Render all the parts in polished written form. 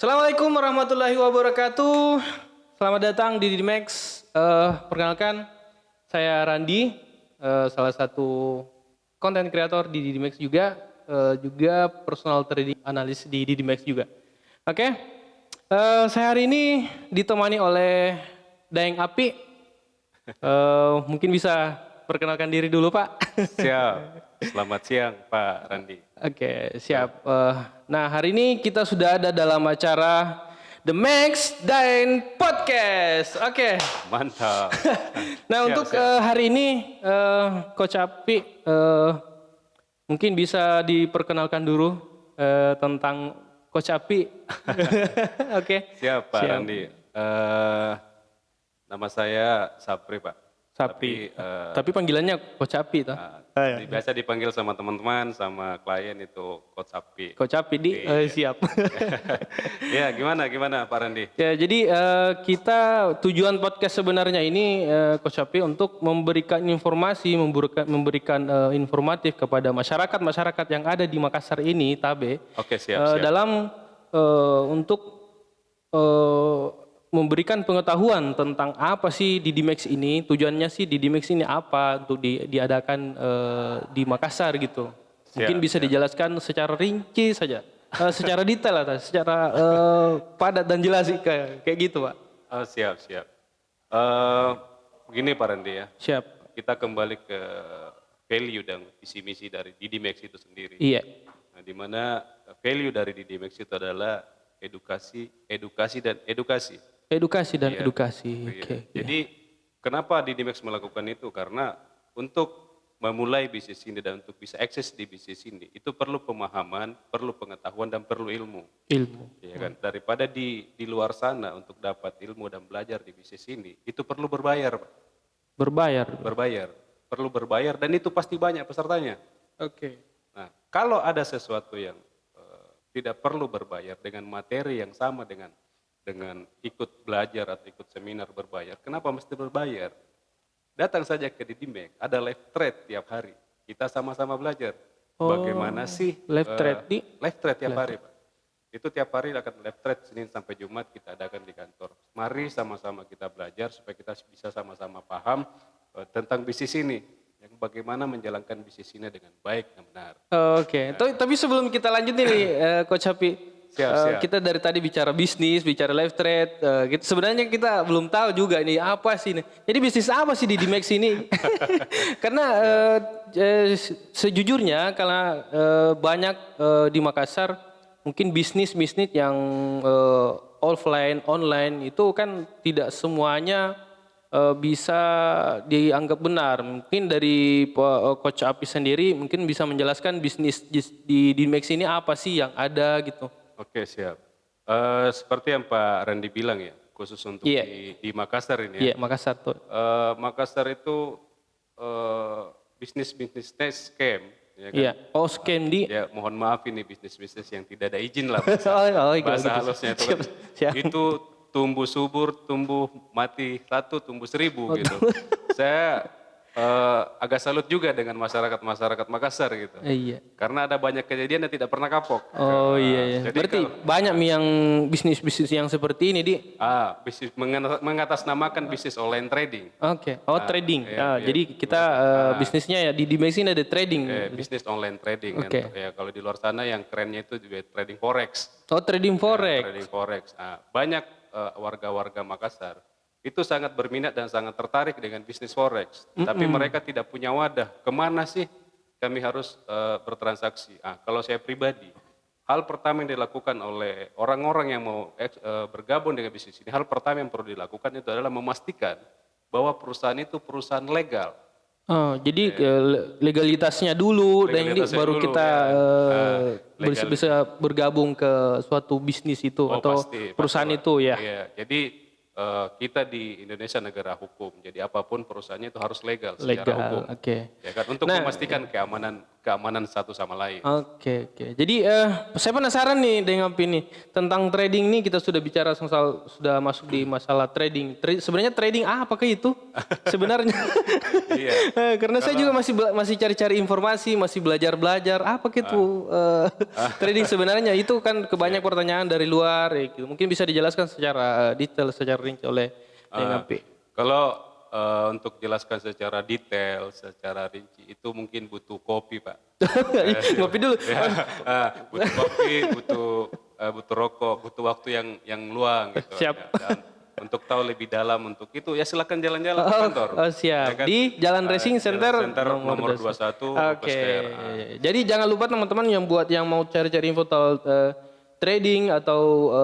Assalamualaikum warahmatullahi wabarakatuh. Selamat datang di Didimax. Perkenalkan, saya Randi, salah satu konten kreator di Didimax juga personal trading analis di Didimax juga. Oke, saya hari ini ditemani oleh Daeng Api. Mungkin bisa perkenalkan diri dulu, Pak. Siap. Selamat siang, Pak Randi. Oke, siap. Nah, hari ini kita sudah ada dalam acara The Max Daeng Podcast. Oke. Mantap. Nah, Siap, untuk siap. hari ini Coach Api mungkin bisa diperkenalkan dulu tentang Coach Api. Oke. Siap, Pak Randi. Nama saya Sapri, Pak. Sapri. Tapi Tapi panggilannya Coach Api toh. biasa dipanggil sama teman-teman, sama klien itu Coach Sapi. Coach Api siap. Ya, gimana Pak Randi? Ya, jadi kita tujuan podcast sebenarnya ini Coach Api untuk memberikan informasi, memberikan informatif kepada masyarakat yang ada di Makassar ini, Tabe. Oke, siap. Dalam untuk memberikan pengetahuan tentang apa sih Didimax ini, tujuannya sih Didimax ini apa untuk diadakan di Makassar gitu. Mungkin bisa dijelaskan secara rinci saja. Secara detail lah, secara padat dan jelas sih kayak gitu, Pak. Oh, siap. Begini Pak Randi ya. Siap. Kita kembali ke value dan visi misi dari Didimax itu sendiri. Iya. Nah, di mana value dari Didimax itu adalah edukasi dan edukasi. Edukasi dan Iya. edukasi. Iya. Oke. Jadi kenapa Didimax melakukan itu? Karena untuk memulai bisnis ini dan untuk bisa akses di bisnis ini itu perlu pemahaman, perlu pengetahuan dan perlu ilmu. Ilmu. Ya kan? Daripada di luar sana untuk dapat ilmu dan belajar di bisnis ini itu perlu berbayar, Pak. Berbayar. Perlu berbayar dan itu pasti banyak pesertanya. Oke. Nah, kalau ada sesuatu yang tidak perlu berbayar dengan materi yang sama dengan ikut belajar atau ikut seminar berbayar, kenapa mesti berbayar? Datang saja ke Didimax, ada live trade tiap hari. Kita sama-sama belajar. Bagaimana sih live trade live trade tiap hari, Pak. Itu tiap hari akan live trade Senin sampai Jumat kita adakan di kantor. Mari sama-sama kita belajar supaya kita bisa sama-sama paham tentang bisnis ini. Yang bagaimana menjalankan bisnis ini dengan baik dan benar. Oke. Tapi sebelum kita lanjut ini, Coach Happy. Siap. Kita dari tadi bicara bisnis, bicara live trade. Sebenarnya kita belum tahu juga ini apa sih ini. Jadi bisnis apa sih di Didimax ini? Karena sejujurnya karena banyak di Makassar mungkin bisnis yang offline, online itu kan tidak semuanya bisa dianggap benar. Mungkin dari Coach Api sendiri mungkin bisa menjelaskan bisnis di Didimax ini apa sih yang ada gitu. Oke, siap. Seperti yang Pak Randi bilang ya, khusus untuk di Makassar ini ya. Iya, Makassar tuh. Makassar itu bisnis scam. Ya kan? Iya, scam di. Ya, mohon maaf ini bisnis yang tidak ada izin lah. Gitu. Bahasa halusnya itu kan. Siap. Itu tumbuh subur, tumbuh mati 1, tumbuh 1000 gitu. Saya agak salut juga dengan masyarakat Makassar gitu. Iya. Karena ada banyak kejadian yang tidak pernah kapok. Oh iya. Jadi Berarti banyak yang bisnis yang seperti ini di. Bisnis mengatasnamakan bisnis online trading. Oke. Trading. Iya. Jadi kita bisnisnya ya di Didimax ini ada trading. Bisnis online trading. Oke. Ya, kalau di luar sana yang kerennya itu juga trading forex. Trading forex. Trading forex. Banyak warga-warga Makassar itu sangat berminat dan sangat tertarik dengan bisnis forex. Tapi mereka tidak punya wadah. Kemana sih kami harus bertransaksi? Kalau saya pribadi, hal pertama yang dilakukan oleh orang-orang yang mau bergabung dengan bisnis ini, hal pertama yang perlu dilakukan itu adalah memastikan bahwa perusahaan itu perusahaan legal. Jadi legalitasnya dulu dan ini baru kita bisa bergabung ke suatu bisnis itu atau perusahaan itu ya. Iya, jadi kita di Indonesia negara hukum, jadi apapun perusahaannya itu harus legal secara hukum. Oke. Ya kan, untuk memastikan keamanan keamanan satu sama lain. Oke, oke. Jadi saya penasaran nih dengan ini tentang trading nih, kita sudah bicara soal sudah masuk di masalah trading. Sebenarnya trading apakah itu sebenarnya? Iya. Karena saya juga masih cari-cari informasi, masih belajar apa itu trading sebenarnya. Itu kan kebanyak pertanyaan dari luar ya, gitu. Mungkin bisa dijelaskan secara detail, secara rinci oleh dengan Kalau untuk jelaskan secara detail, secara rinci, itu mungkin butuh kopi, Pak. Ngopi dulu. Butuh kopi, butuh rokok, butuh waktu yang luang gitu. Siap. Ya. Dan untuk tahu lebih dalam untuk itu, ya silakan jalan-jalan ke kantor. Oh siap. Ya kan? Di Jalan Racing Center, nomor 21. Oke. Jadi jangan lupa teman-teman yang mau cari-cari info trading atau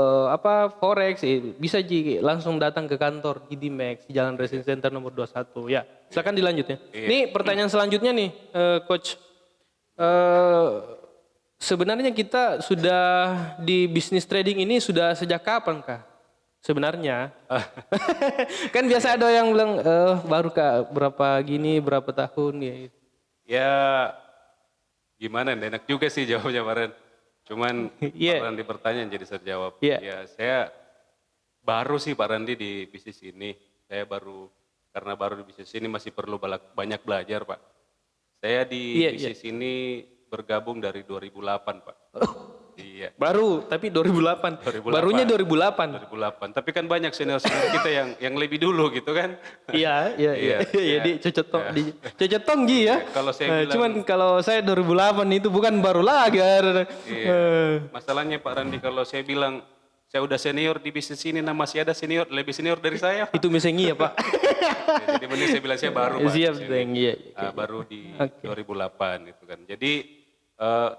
forex, bisa langsung datang ke kantor di Dimex di Jalan Racing Center nomor 21. Ya, silakan dilanjut ya. Nih pertanyaan selanjutnya nih, Coach. Sebenarnya kita sudah di bisnis trading ini sudah sejak kapan, Kak? Sebenarnya. Kan biasa ada yang bilang baru Kak berapa tahun ya. Ya gimana, enak juga sih jawabnya Maren. Cuman Pak Randi bertanya jadi saya jawab. Ya saya baru sih Pak Randi di bisnis ini. Saya karena baru di bisnis ini masih perlu banyak belajar Pak. Saya di bisnis ini bergabung dari 2008 Pak. Iya. Baru, tapi 2008. Barunya 2008. 2008. Tapi kan banyak senior kita yang lebih dulu gitu kan. Iya. Jadi cocok tonggi ya. Kalau saya bilang, cuman kalau saya 2008 itu bukan baru lagi. Iya. Masalahnya Pak Randi, kalau saya bilang saya udah senior di bisnis ini, nah masih ada lebih senior dari saya. Itu misengi ya Pak. Jadi mending saya bilang saya baru Pak. Siap, iya. Baru di 2008 itu kan. Jadi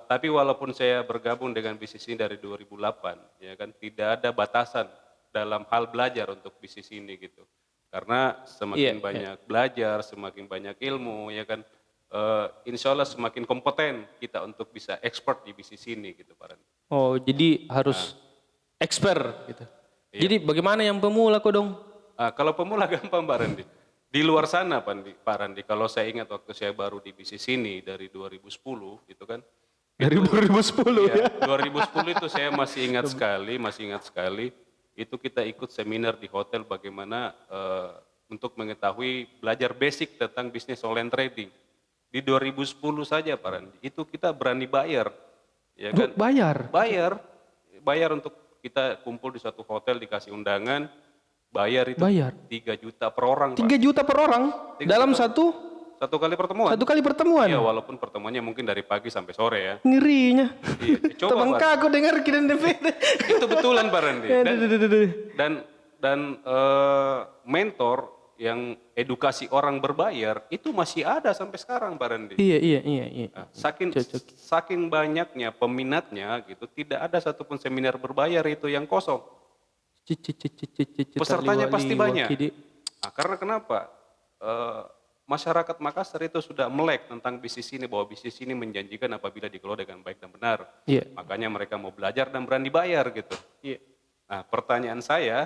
tapi walaupun saya bergabung dengan bisnis ini dari 2008, ya kan tidak ada batasan dalam hal belajar untuk bisnis ini gitu. Karena semakin banyak belajar, semakin banyak ilmu, ya kan, insya Allah semakin kompeten kita untuk bisa expert di bisnis ini gitu, Pak Randi. Oh, jadi harus expert gitu. Iya. Jadi bagaimana yang pemula kok dong? Kalau pemula gampang, Pak Randi. Di luar sana Pak Randi, kalau saya ingat waktu saya baru di bisnis ini dari 2010 gitu kan. Dari 2010 ya? 2010 itu saya masih ingat sekali, itu kita ikut seminar di hotel bagaimana untuk mengetahui belajar basic tentang bisnis online trading. Di 2010 saja Pak Randi, itu kita berani bayar. Ya kan? Bayar untuk kita kumpul di suatu hotel, dikasih undangan. Bayar 3 juta per orang. 3 juta per orang? Dalam satu kali pertemuan? Satu kali pertemuan? Iya, walaupun pertemuannya mungkin dari pagi sampai sore ya. Ngerinya. Iya, coba Teman aku dengar kirim DVD. Itu betulan Pak Randi. Dan mentor yang edukasi orang berbayar itu masih ada sampai sekarang Pak Randi. Iya. Saking banyaknya peminatnya gitu, tidak ada satupun seminar berbayar itu yang kosong. Pesertanya pasti banyak. Karena kenapa? Masyarakat Makassar itu sudah melek tentang bisnis ini, bahwa bisnis ini menjanjikan apabila dikelola dengan baik dan benar. Makanya mereka mau belajar dan berani bayar gitu. Nah, pertanyaan saya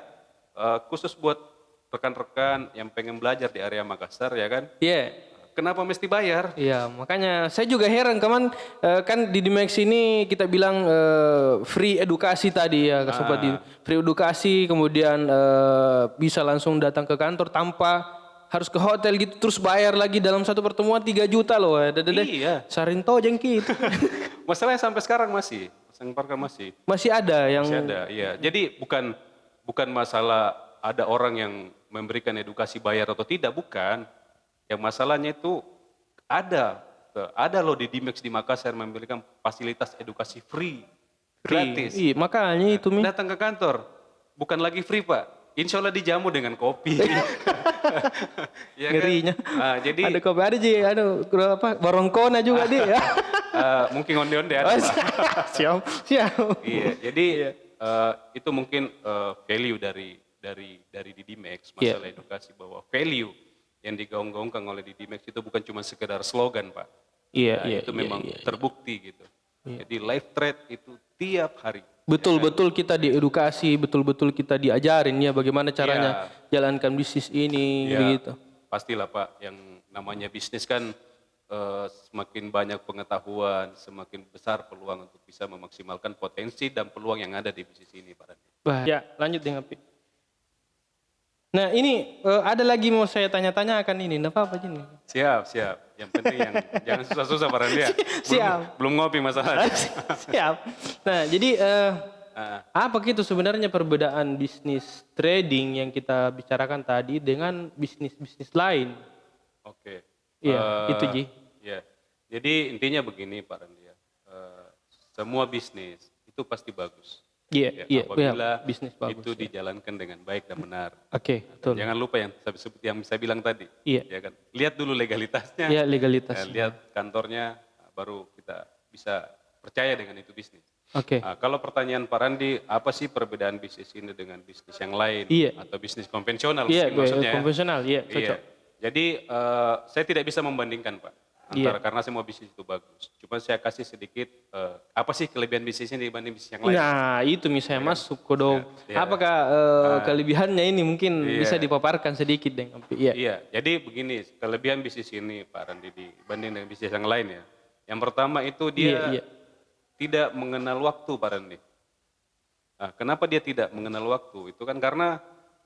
khusus buat rekan-rekan yang pengen belajar di area Makassar ya kan? Kenapa mesti bayar? Iya, makanya saya juga heran kan di Dimex ini kita bilang free edukasi tadi ya, free edukasi, kemudian bisa langsung datang ke kantor tanpa harus ke hotel gitu, terus bayar lagi dalam satu pertemuan 3 juta loh. Iya. Sarinto jengki itu. Masalahnya sampai sekarang masih ada yang masih ada, iya. Jadi bukan masalah ada orang yang memberikan edukasi bayar atau tidak, bukan. Yang masalahnya itu ada loh di Dimex di Makassar memberikan fasilitas edukasi free. Gratis. Iya, makanya itu datang ke kantor, bukan lagi free Pak. Insya Allah dijamu dengan kopi. Ya ngerinya. Kan? Jadi ada kopi, ada barongkona juga dia ya. Mungkin onde-onde ada. Siap. Iya, jadi itu mungkin value dari Didimex, masalah edukasi, bahwa value yang digaung-gaungkan oleh Didimex itu bukan cuma sekedar slogan Pak. Itu memang terbukti gitu. Jadi live trade itu tiap hari. Betul-betul kita diedukasi, betul-betul kita diajarin ya bagaimana caranya jalankan bisnis ini begitu. Pastilah Pak, yang namanya bisnis kan semakin banyak pengetahuan, semakin besar peluang untuk bisa memaksimalkan potensi dan peluang yang ada di bisnis ini, Pak Randi. Ya, lanjut dengan Pi. Nah ini ada lagi mau saya tanya-tanya akan ini, enggak apa-apa ini. Siap, siap. Yang penting yang jangan susah-susah, Pak Randi ya. Siap. Belum ngopi masalahnya. Siap. Nah jadi apa gitu sebenarnya perbedaan bisnis trading yang kita bicarakan tadi dengan bisnis-bisnis lain? Oke. Iya, itu Ji. Ya. Jadi intinya begini Pak Randi ya. Semua bisnis itu pasti bagus. Iya, Ya, iya, apabila bisnis bagus. itu dijalankan dengan baik dan benar. Oke, betul. Jangan lupa yang saya bilang tadi. Iya. Ya kan. Lihat dulu legalitasnya. Iya, legalitas. Lihat kantornya, baru kita bisa percaya dengan itu bisnis. Oke. Kalau pertanyaan Pak Randi, apa sih perbedaan bisnis ini dengan bisnis yang lain Iya. atau bisnis konvensional? Iya, mungkin maksudnya ya? konvensional, iya, cocok. Jadi saya tidak bisa membandingkan Pak, karena semua bisnis itu bagus. Cuma saya kasih sedikit apa sih kelebihan bisnis ini dibanding bisnis yang lain? Nah, itu misalnya masuk kodok. Ya. Apakah kelebihannya ini mungkin bisa dipaparkan sedikit deh? Iya. Iya, jadi begini, kelebihan bisnis ini Pak Randi dibanding dengan bisnis yang lain ya. Yang pertama itu dia tidak mengenal waktu Pak Randi. Nah, kenapa dia tidak mengenal waktu? Itu kan karena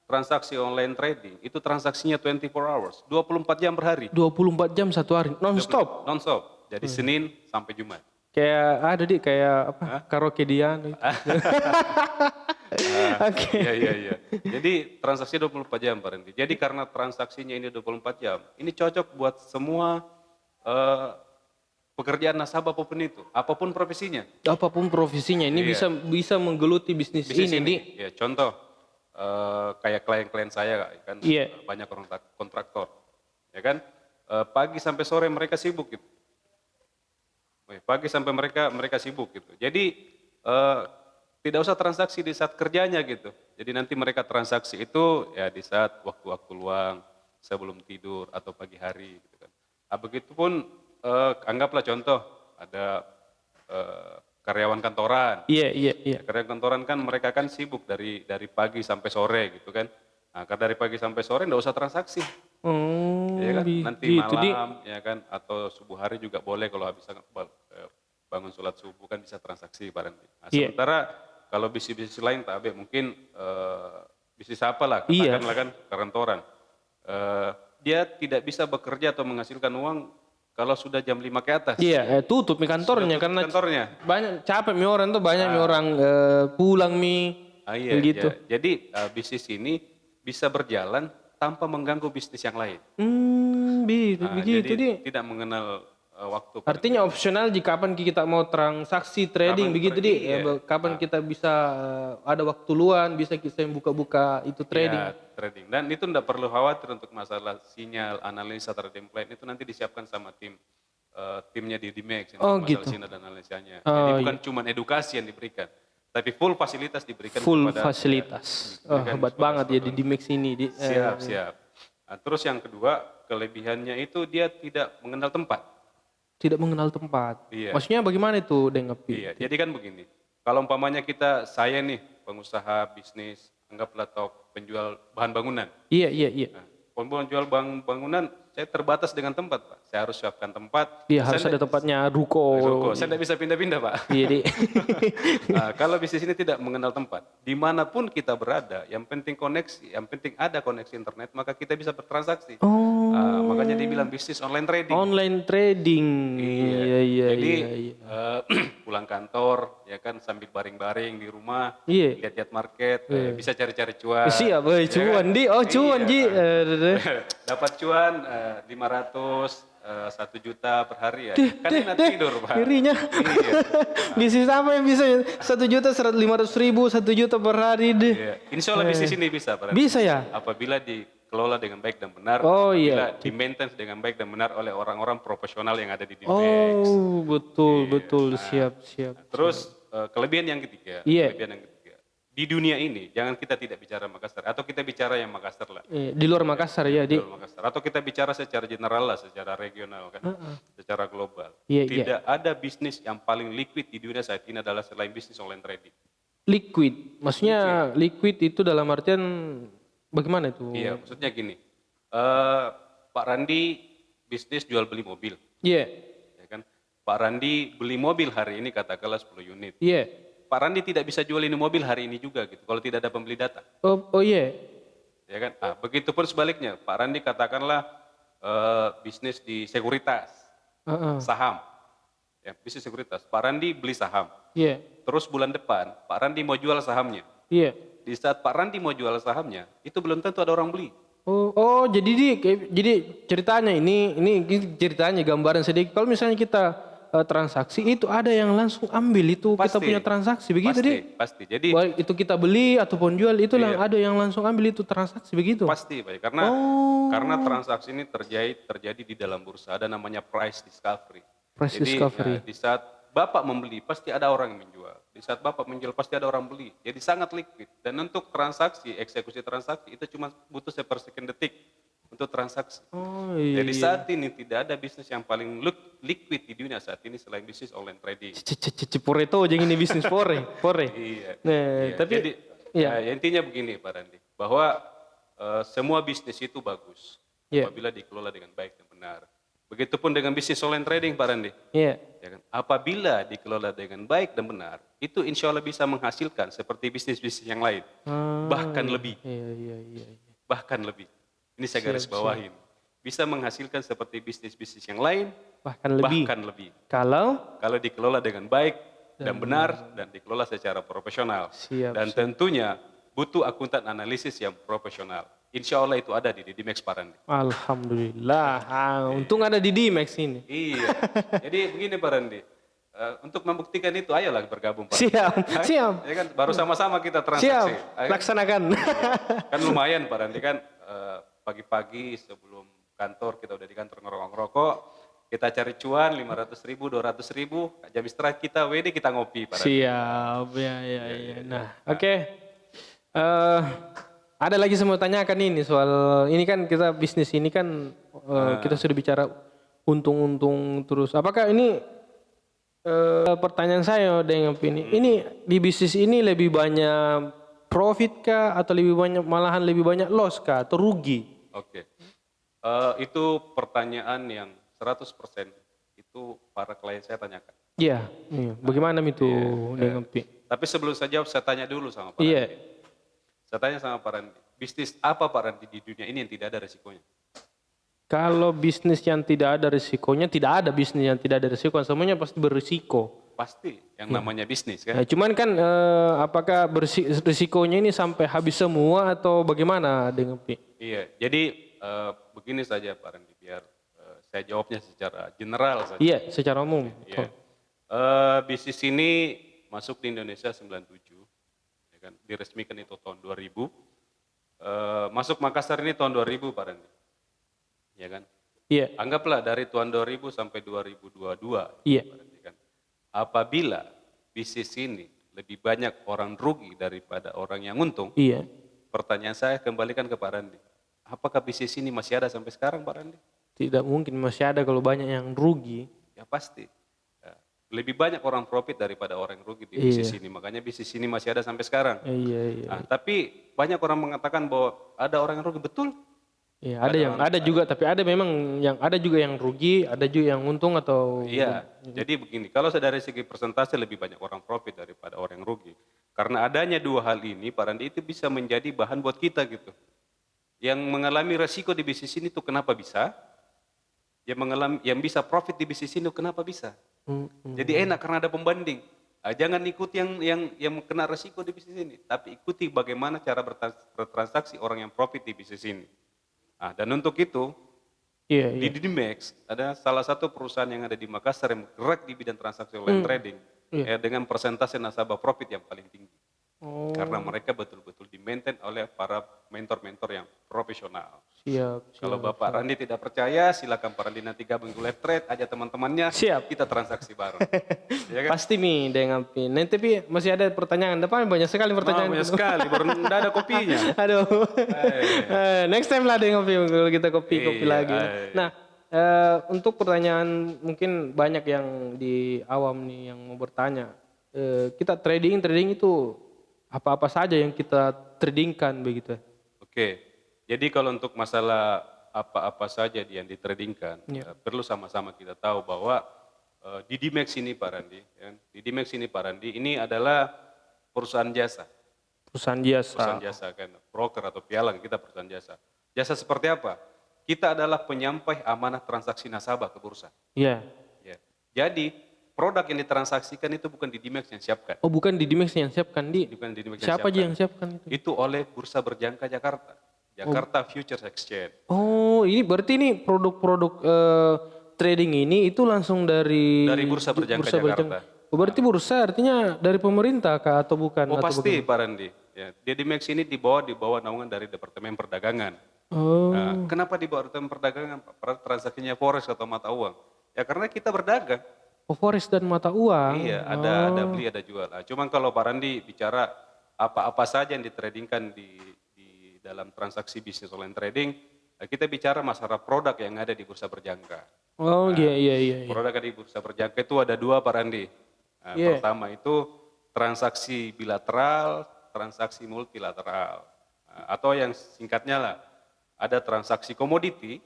transaksi online trading itu transaksinya 24 hours, 24 jam per hari. 24 jam satu hari, non-stop. Non-stop. Jadi Senin sampai Jumat. Kayak ada di kayak apa? Karaoke dia. Oke. Iya. Jadi transaksi 24 jam Pak Randi. Jadi karena transaksinya ini 24 jam, ini cocok buat semua pekerjaan nasabah apapun profesinya. Apapun profesinya ini bisa menggeluti bisnis ini. Ya, contoh kayak klien-klien saya kan banyak orang kontraktor. Ya kan? Pagi sampai sore mereka sibuk gitu. Pagi sampai mereka sibuk gitu. Jadi tidak usah transaksi di saat kerjanya gitu. Jadi nanti mereka transaksi itu ya di saat waktu-waktu luang, sebelum tidur atau pagi hari gitu kan. Begitupun anggaplah contoh ada karyawan kantoran. Iya. Karyawan kantoran kan mereka kan sibuk dari pagi sampai sore gitu kan. Nah, dari pagi sampai sore enggak usah transaksi. Ya kan? Nanti malam ya kan atau subuh hari juga boleh kalau habis bangun sholat subuh kan bisa transaksi bareng. Nah, sementara kalau bisnis lain tak mungkin bisnis apa lah katakanlah kan kantoran. Dia tidak bisa bekerja atau menghasilkan uang kalau sudah jam 5 ke atas. Iya, tutup kantornya karena banyak capek orang tuh banyak orang pulang gitu. Jadi bisnis ini bisa berjalan tanpa mengganggu bisnis yang lain. Begitu jadi tidak mengenal waktu. Artinya opsional jika kapan kita mau transaksi trading begitu kapan kita bisa ada waktu luang bisa kita buka-buka itu trading. Ya, trading. Dan itu tidak perlu khawatir untuk masalah sinyal, analisa terhadap klien itu nanti disiapkan sama timnya di Dimex untuk masalah sinyal dan analisanya. Jadi bukan cuma edukasi yang diberikan, tapi full fasilitas diberikan. Full fasilitas. Hebat banget ya di Dimex ini. Siap. Nah, terus yang kedua kelebihannya itu dia tidak mengenal tempat. Tidak mengenal tempat. Iya. Maksudnya bagaimana itu Dengapi? Iya, jadi kan begini. Kalau umpamanya saya nih pengusaha bisnis, anggaplah penjual bahan bangunan. Iya. Nah, penjual bahan bangunan, saya terbatas dengan tempat, Pak. Saya harus siapkan tempat. Iya, harus ada tempatnya ruko. Saya tidak bisa pindah-pindah, Pak. Iya, Nah, kalau bisnis ini tidak mengenal tempat, dimanapun kita berada, yang penting koneksi, yang penting ada koneksi internet, maka kita bisa bertransaksi. Makanya dibilang bisnis online trading. Online trading. Iya. Jadi pulang kantor, ya kan sambil baring-baring di rumah, Iya. lihat-lihat market, bisa cari-cari cuan. Siap, cuan kan? cuan Ji. Dapat cuan 500, 1 juta per hari ya. Kan enak tidur, Pak. Dirinya. Iya. Bisnis apa yang bisa 1.500.000 1 juta per hari deh. Iya. Insya Allah bisnis ini bisa, Pak. Bisa ya? Apabila dikelola dengan baik dan benar, iya. di-maintain dengan baik dan benar oleh orang-orang profesional yang ada di Dimex. Oh, betul. Siap. Terus kelebihan yang ketiga, di dunia ini jangan kita tidak bicara Makassar atau kita bicara yang Makassar lah. Di luar Makassar ya, di luar Makassar atau kita bicara secara general lah, secara regional kan, secara global. Tidak ada bisnis yang paling liquid di dunia saat ini adalah selain bisnis online trading. Liquid, maksudnya liquid itu dalam artian bagaimana itu? Iya, maksudnya gini, Pak Randi bisnis jual beli mobil. Iya. Ya kan? Pak Randi beli mobil hari ini katakanlah 10 unit. Iya. Pak Randi tidak bisa jual ini mobil hari ini juga gitu kalau tidak ada pembeli data. Oh iya. Ya kan? Begitupun sebaliknya, Pak Randi katakanlah bisnis di sekuritas, Heeh. saham. Ya, bisnis sekuritas. Pak Randi beli saham. Iya. Terus bulan depan Pak Randi mau jual sahamnya. Iya. Di saat Pak Randi mau jual sahamnya, itu belum tentu ada orang beli. Oh, jadi ceritanya ini ceritanya gambaran sedikit. Kalau misalnya kita transaksi itu ada yang langsung ambil itu kita Pasti. punya transaksi begitu Pasti, Di. pasti. Jadi Baik itu kita beli ataupun jual itu Iya. ada yang langsung ambil itu transaksi begitu. pasti, Pak. Karena transaksi ini terjadi di dalam bursa. Ada namanya price discovery. Price Jadi discovery. di saat Bapak membeli pasti ada orang yang menjual. Di saat Bapak menjual pasti ada orang beli. Jadi sangat liquid. Dan untuk transaksi, eksekusi transaksi itu cuma butuh sepersekian detik untuk transaksi. Oh iya. Jadi saat ini tidak ada bisnis yang paling liquid di dunia saat ini selain bisnis online trading. Pore itu aja ini bisnis pore. Iya. Nah, Iya. tapi Jadi iya. ya, intinya begini Pak Randi, bahwa semua bisnis itu bagus Iya. apabila dikelola dengan baik dan benar. Begitupun dengan bisnis online trading Pak Randi. Iya. Ya kan? Apabila dikelola dengan baik dan benar, itu insya Allah bisa menghasilkan seperti bisnis-bisnis yang lain. Bahkan lebih. Iya. Bahkan lebih. Ini saya garis bawahin. Bisa menghasilkan seperti bisnis-bisnis yang lain, Bahkan lebih. bahkan lebih. Kalau Kalau dikelola dengan baik dan benar dan dikelola secara profesional. Siap, Dan tentunya butuh akuntan analisis yang profesional. Insya Allah itu ada di Didimex Pak Randi. alhamdulillah, untung ada di Dimex ini. Iya. Jadi begini Pak Randi. Untuk membuktikan itu ayolah bergabung Pak Randi. Siap. Ya kan baru sama-sama kita Siap. transaksi. Ayo. Laksanakan. Kan lumayan Pak Randi kan pagi-pagi sebelum kantor kita udah di kantor ngerokok, kita cari cuan 500.000, 200.000, jam istirahat kita WD kita ngopi Pak Randi. Siap. Ya. Nah, oke. Ada lagi saya mau tanyakan ini soal ini kan kita bisnis ini kan kita sudah bicara untung-untung terus. Apakah ini pertanyaan saya dengan ini di bisnis ini lebih banyak profit kah atau lebih banyak malahan lebih banyak loss kah atau rugi? Oke. Itu pertanyaan yang 100% itu para klien saya tanyakan. Iya. Bagaimana itu dengan Tapi sebelum saya jawab, saya tanya dulu sama Pak Iya. Randi. Saya tanya sama Pak Randi, bisnis apa Pak Randi di dunia ini yang tidak ada resikonya? Kalau bisnis yang tidak ada risikonya, tidak ada bisnis yang tidak ada risiko, semuanya pasti berisiko. Pasti, yang namanya bisnis kan? Nah, cuman kan apakah risikonya ini sampai habis semua atau bagaimana dengan Iya, jadi begini saja Pak Randi, biar saya jawabnya secara general saja. Iya, secara umum. Iya. Bisnis ini masuk di Indonesia 97, ya kan? Diresmikan itu tahun 2000. Masuk Makassar ini tahun 2000 Pak Randi, ya kan? Iya. Anggaplah dari tahun 2000 sampai 2022. Iya. Pak Randi, kan? Apabila bisnis ini lebih banyak orang rugi daripada orang yang untung, Iya. pertanyaan saya kembalikan ke Pak Randi. Apakah bisnis ini masih ada sampai sekarang Pak Randi? Tidak mungkin masih ada kalau banyak yang rugi. Ya pasti. Ya, lebih banyak orang profit daripada orang yang rugi di bisnis ini. Makanya bisnis ini masih ada sampai sekarang. Iya. Nah, tapi banyak orang mengatakan bahwa ada orang yang rugi. Betul. Iya, ada juga tapi ada memang yang ada juga yang rugi, ada juga yang untung atau Iya. Jadi begini, kalau dari segi persentase lebih banyak orang profit daripada orang yang rugi. Karena adanya dua hal ini, Pak Randi, itu bisa menjadi bahan buat kita gitu. Yang mengalami resiko di bisnis ini tuh kenapa bisa? Yang bisa profit di bisnis ini kenapa bisa? Jadi enak karena ada pembanding. Jangan ikuti yang kena resiko di bisnis ini, tapi ikuti bagaimana cara bertransaksi orang yang profit di bisnis ini. Dan untuk itu di Didimex ada salah satu perusahaan yang ada di Makassar yang bergerak di bidang transaksi online trading dengan persentase nasabah profit yang paling tinggi. Karena mereka betul-betul di-maintain oleh para mentor-mentor yang profesional. Siap. Kalau Bapak Randi tidak percaya, silakan Pak Randi nanti gabung di live trade, aja teman-temannya, Siap. kita transaksi bareng. Ya kan? Pasti Mi dengan Pi. Nanti Pi masih ada pertanyaan depan banyak sekali pertanyaan. Banyak sekali, baru tidak ada kopinya. Aduh. Next time lah dengan Pi kalau kita kopi lagi. Nah, untuk pertanyaan mungkin banyak yang di awam nih yang mau bertanya. Kita trading itu apa-apa saja yang kita tradingkan begitu. Oke. Jadi kalau untuk masalah apa-apa saja yang ditradingkan. Perlu sama-sama kita tahu bahwa di Dimex ini Pak Randi, ya, di Dimex ini Pak Randi, ini adalah perusahaan jasa. Perusahaan jasa. Perusahaan jasa kan, broker atau pialang, kita perusahaan jasa. Jasa seperti apa? Kita adalah penyampai amanah transaksi nasabah ke bursa. Iya. Ya. Jadi produk yang ditransaksikan itu bukan di Dimex yang siapkan. Oh, bukan di Dimex yang siapkan, Bukan di Dimex Siapa aja yang siapkan itu? Itu oleh Bursa Berjangka Jakarta. Jakarta Futures Exchange. Oh, ini berarti ini produk-produk trading ini itu langsung dari Bursa Berjangka Jakarta. Oh, berarti bursa artinya dari pemerintah kah atau bukan? Oh atau pasti Pak Randi. Ya, di Dimex ini dibawa naungan dari Departemen Perdagangan. Oh. Nah, kenapa dibawa Departemen Perdagangan? Pada transaksinya forex atau mata uang. Ya karena kita berdagang. Oh, forex dan mata uang. Iya, ada beli ada jual. Nah, cuman kalau Pak Randi bicara apa-apa saja yang ditradingkan di dalam transaksi bisnis online trading, kita bicara masalah produk yang ada di Bursa Berjangka. Oh, iya. Produk di Bursa Berjangka itu ada dua Pak Randi. Nah, pertama itu transaksi bilateral, transaksi multilateral. Nah, atau yang singkatnya lah, ada transaksi komoditi,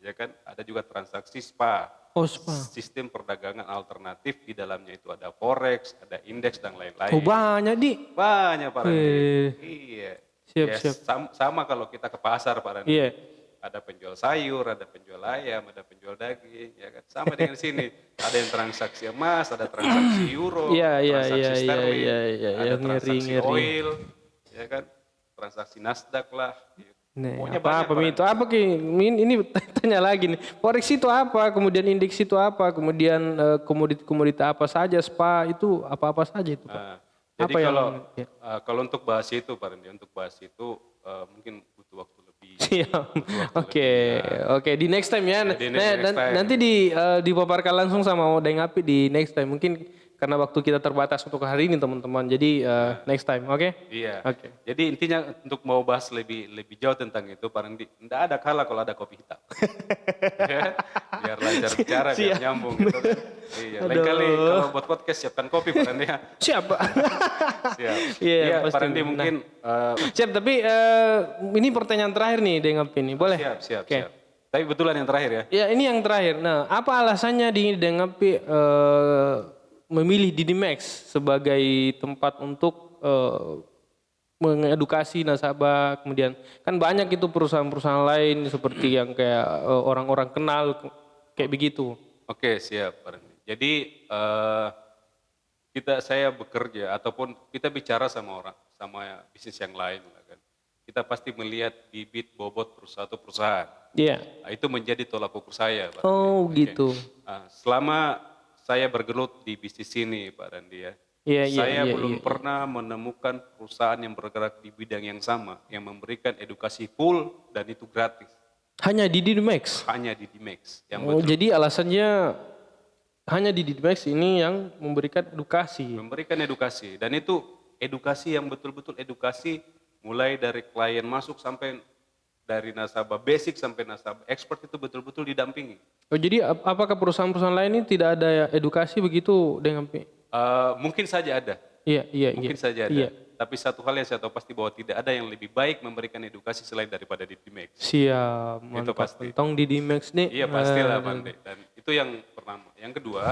ya kan? Ada juga transaksi SPA. Oh, SPA. Sistem perdagangan alternatif, di dalamnya itu ada forex, ada indeks dan lain-lain. Oh, banyak, Di. Banyak Pak Randi. Iya. Siap. Sama kalau kita ke pasar Pak Randi. Iya. Ada penjual sayur, ada penjual ayam, ada penjual daging, ya kan. Sama dengan sini. Ada yang transaksi emas, ada transaksi euro, transaksi sterling, ada transaksi oil, ya kan. Transaksi Nasdaq lah. Pokoknya apa itu? Apa Ki? Ini tanya lagi nih. Forex itu apa? Kemudian indeks itu apa? Kemudian komoditi apa saja? SPA itu apa-apa saja itu, Pak? Jadi kalau untuk bahas itu Pak Rendi, untuk bahas itu mungkin butuh waktu lebih. Siap. Oke. Di next time ya. Nanti dipaparkan langsung sama Odeng Api di next time. Mungkin karena waktu kita terbatas untuk hari ini teman-teman. Jadi next time, oke? Iya. Oke. Jadi intinya untuk mau bahas lebih jauh tentang itu Pak Rendi, tidak ada kalah kalau ada kopi hitam. Biar lancar bicara, biar nyambung gitu kan. Iya. Lain kali kalau buat podcast siapkan kopi Pak Rendi ya. Siap, Pak. Siap. Iya, Pak Rendi mungkin siap, tapi ini pertanyaan terakhir nih dengan ini. Boleh? Siap. Tapi betulan yang terakhir ya. Ya, ini yang terakhir. Nah, apa alasannya di Dengapi memilih Didimex sebagai tempat untuk mengedukasi nasabah, kemudian kan banyak itu perusahaan-perusahaan lain seperti yang kayak orang-orang kenal kayak begitu. Oke, siap Pak Rendi. Jadi saya bekerja ataupun kita bicara sama bisnis yang lain kan. Kita pasti melihat bibit bobot suatu perusahaan. Iya. Nah, itu menjadi tolak ukur saya Pak Rendi. Oh, gitu. Nah, selama saya bergelut di bisnis ini Pak Randi ya. Saya belum pernah menemukan perusahaan yang bergerak di bidang yang sama, yang memberikan edukasi full dan itu gratis. Hanya di Didimex? Hanya di Didimex. Jadi alasannya hanya di Didimex ini yang memberikan edukasi? Memberikan edukasi, dan itu edukasi yang betul-betul edukasi mulai dari klien masuk sampai dari nasabah basic sampai nasabah expert itu betul-betul didampingi. Oh, jadi apakah perusahaan-perusahaan lain ini tidak ada edukasi begitu dengan mungkin saja ada. Iya. Mungkin saja ada. Iya. Tapi satu hal yang saya tahu pasti bahwa tidak ada yang lebih baik memberikan edukasi selain daripada Didimex. Siap, mantap. Itu pasti. Tentang Didimex nih. Iya pastilah Bang De. Dan itu yang pertama. Yang kedua,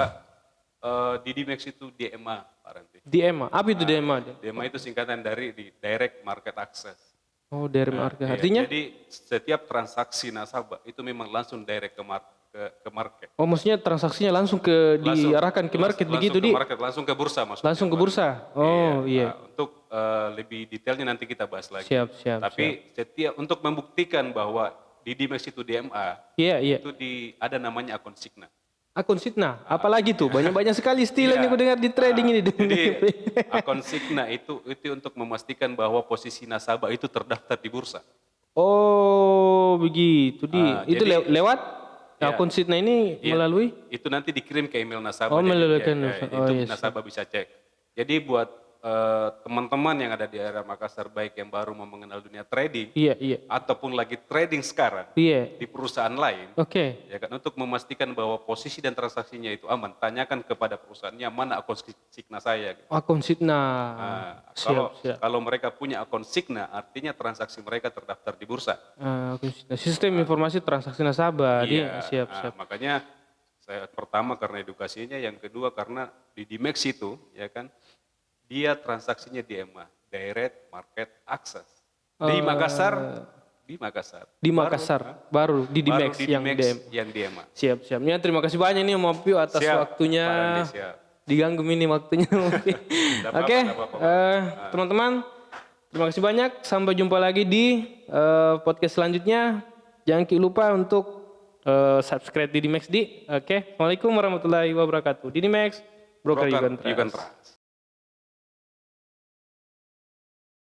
Didimex itu DMA Pak Ranti. DMA, apa itu DMA? DMA itu singkatan dari Direct Market Access. Oh, direct market. Artinya? Jadi setiap transaksi nasabah itu memang langsung direct ke market. Oh, maksudnya transaksinya langsung diarahkan ke market begitu, Di? Langsung ke bursa maksudnya. Langsung ke bursa? Oh, iya. Nah, untuk lebih detailnya nanti kita bahas lagi. Siap. Tapi setiap untuk membuktikan bahwa Didimex itu DMA, iya. itu ada namanya akun Signa. Akun Signa, apalagi tuh banyak sekali istilah yang aku dengar di trading ini. Jadi akun Signa itu untuk memastikan bahwa posisi nasabah itu terdaftar di bursa. Oh begitu itu lewat akun Signa ini melalui? Itu nanti dikirim ke email nasabah. Oh melalui itu nasabah bisa cek. Jadi buat teman-teman yang ada di area Makassar baik yang baru mau mengenal dunia trading Iya. ataupun lagi trading sekarang Iya. di perusahaan lain, Oke. ya kan, untuk memastikan bahwa posisi dan transaksinya itu aman, tanyakan kepada perusahaannya mana akun Signa saya. Gitu. Akun Signa. Nah, Siap. kalau mereka punya akun Signa, artinya transaksi mereka terdaftar di bursa. Akun Signa. Sistem informasi transaksi nasabah. Iya, Siap. makanya saya pertama karena edukasinya, yang kedua karena di Dimex itu, ya kan, dia transaksinya DMA, Direct Market Access. Di Makassar, Di Makassar. Baru di baru Dimex di yang Dimex DM. yang DMA. Siap. Ya, terima kasih banyak nih Om Opio atas Siap, waktunya. Pak Randi, siap. Diganggu ini waktunya Om Opio. Nggak apa-apa, Oke, nggak apa-apa. teman-teman, terima kasih banyak. Sampai jumpa lagi di podcast selanjutnya. Jangan lupa untuk subscribe di Dimex di. Oke, Assalamualaikum warahmatullahi wabarakatuh. Di Dimex, broker you can trust.